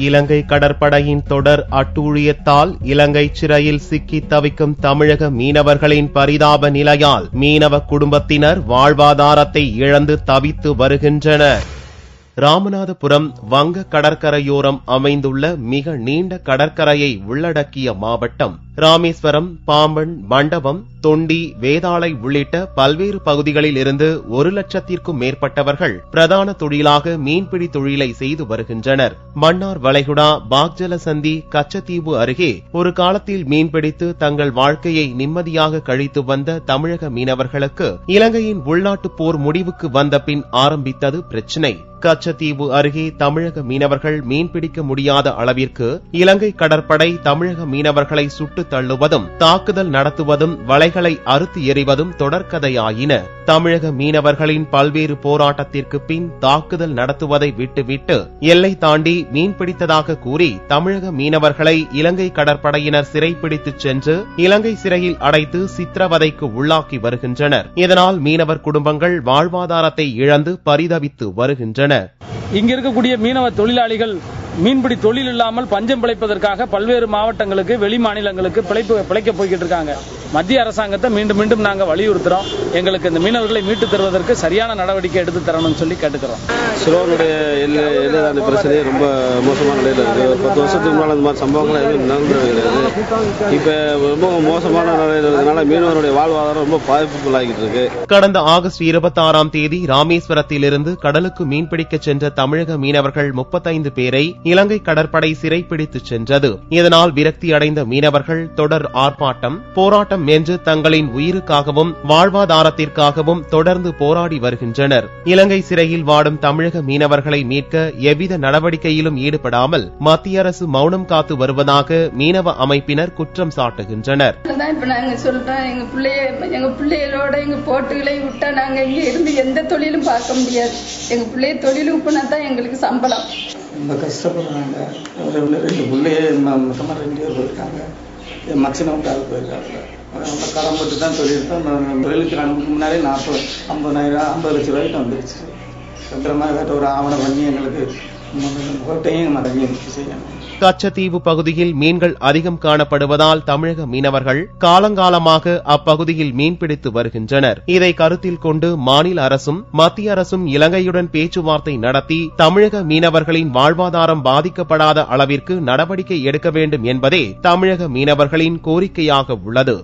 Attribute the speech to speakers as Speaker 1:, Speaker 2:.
Speaker 1: இலங்கை கடற்படையின் தொடர் அட்டூழியத்தால் இலங்கை சிறையில் சிக்கி தவிக்கும் தமிழக மீனவர்களின் பரிதாப நிலையால் மீனவ குடும்பத்தினர் வாழ்வாதாரத்தை இழந்து தவித்து வருகின்றனர். ராமநாதபுரம் வங்க கடற்கரையோரம் அமைந்துள்ள மிக நீண்ட கடற்கரையை உள்ளடக்கிய மாவட்டம். ராமேஸ்வரம், பாம்பன், மண்டபம், தொண்டி, வேதாளை உள்ளிட்ட பல்வேறு பகுதிகளில் இருந்து 1,00,000க்கும் மேற்பட்டவர்கள் பிரதான தொழிலாக மீன்பிடி தொழிலை செய்து வருகின்றனர். மன்னார் வளைகுடா, பாக்ஜலசந்தி, கச்சத்தீவு அருகே ஒரு காலத்தில் மீன்பிடித்து தங்கள் வாழ்க்கையை நிம்மதியாக கழித்து வந்த தமிழக மீனவர்களுக்கு இலங்கையின் உள்நாட்டுப் போர் முடிவுக்கு வந்த பின் ஆரம்பித்தது பிரச்சினை. கச்சத்தீவு அருகே தமிழக மீனவர்கள் மீன்பிடிக்க முடியாத அளவிற்கு இலங்கை கடற்படை தமிழக மீனவர்களை சுட்டு தள்ளுவதும், தாக்குதல் நடத்துவதும், வலைகளை அறுத்து எறிவதும் தொடர்கதையாயின. தமிழக மீனவர்களின் பல்வேறு போராட்டத்திற்கு பின் தாக்குதல் நடத்துவதை விட்டுவிட்டு எல்லை தாண்டி மீன்பிடித்ததாக கூறி தமிழக மீனவர்களை இலங்கை கடற்படையினர் சிறைப்பிடித்துச் சென்று இலங்கை சிறையில் அடைத்து சித்திரவதைக்கு உள்ளாக்கி வருகின்றனர். இதனால் மீனவர் குடும்பங்கள் வாழ்வாதாரத்தை இழந்து பரிதவித்து வருகின்றனர்.
Speaker 2: இங்க இருக்கக்கூடிய மீனவ தொழிலாளிகள் மீன்பிடி தொழில் இல்லாமல் பஞ்சம் பிழைப்பதற்காக பல்வேறு மாவட்டங்களுக்கு, வெளி மாநிலங்களுக்கு பிழைக்க போய்கிட்டு இருக்காங்க. மத்திய அரசாங்கத்தை மீண்டும் மீண்டும் நாங்க வலியுறுத்துறோம். எங்களுக்கு இந்த மீனவர்களை மீட்டு தருவதற்கு சரியான நடவடிக்கை எடுத்து தரணும்னு சொல்லி கேட்டுக்கிறோம்.
Speaker 3: சிலோனுடைய எல்லை பிரச்சனையே ரொம்ப மோசமான நிலையில் இருக்கு. 10 வருஷத்துக்கு முன்னால் இந்த மாதிரி சம்பவங்கள் எதுவும் நடந்துருக்கிறது. இப்ப ரொம்ப மோசமான நிலையில் இருக்கிறதுனால மீனவருடைய வாழ்வாதாரம் ரொம்ப பாதிப்புள்ளாகிட்டு இருக்கு.
Speaker 1: கடந்த ஆகஸ்ட் 26ஆம் தேதி ராமேஸ்வரத்திலிருந்து கடலுக்கு மீன்பிடிக்க சென்ற தமிழக மீனவர்கள் 35 பேரை இலங்கை கடற்படை சிறைப்பிடித்துச் சென்றது. இதனால் விரக்தி அடைந்த மீனவர்கள் தொடர் ஆர்ப்பாட்டம், போராட்டம் என்று தங்களின் உயிருக்காகவும் வாழ்வாதாரத்திற்காகவும் தொடர்ந்து போராடி வருகின்றனர். இலங்கை சிறையில் வாடும் தமிழக மீனவர்களை மீட்க எவ்வித நடவடிக்கையிலும் ஈடுபடாமல் மத்திய அரசு மௌனம் காத்து வருவதாக மீனவ அமைப்பினர் குற்றம் சாட்டுகின்றனர்.
Speaker 4: எங்க பிள்ளைகளோட எங்க போட்டுகளை விட்டா நாங்க இங்க இருந்து எந்த தொழிலும் பார்க்க முடியாது. எங்க பிள்ளைய தொழிலுக்கு போனாதான் எங்களுக்கு சம்பளம்.
Speaker 5: ரொம்ப கஷ்டப்படுறாங்க. 2 பிள்ளையே மொத்தமாக 2 பேர் போயிருக்காங்க. மேக்சிமம் கால் போயிருக்காங்க. ரொம்ப கடன் போட்டு தான் தொழில் தொழிலுக்கு அனுப்புக்கு முன்னாடி 50 லட்சம் ரூபாய்க்கு வந்துருச்சு. சத்திரமாக ஏதாட்டும் ஒரு ஆவணம் பண்ணி எங்களுக்கு கோட்டையும் மறைஞ்சி செய்யணும்.
Speaker 1: கச்சத்தீவு பகுதியில் மீன்கள் அதிகம் காணப்படுவதால் தமிழக மீனவர்கள் காலங்காலமாக அப்பகுதியில் மீன்பிடித்து வருகின்றனர். இதை கருத்தில் கொண்டு மாநில அரசும் மத்திய அரசும் இலங்கையுடன் பேச்சுவார்த்தை நடத்தி தமிழக மீனவர்களின் வாழ்வாதாரம் பாதிக்கப்படாத அளவிற்கு நடவடிக்கை எடுக்க வேண்டும் என்பதே தமிழக மீனவர்களின் கோரிக்கையாக உள்ளது.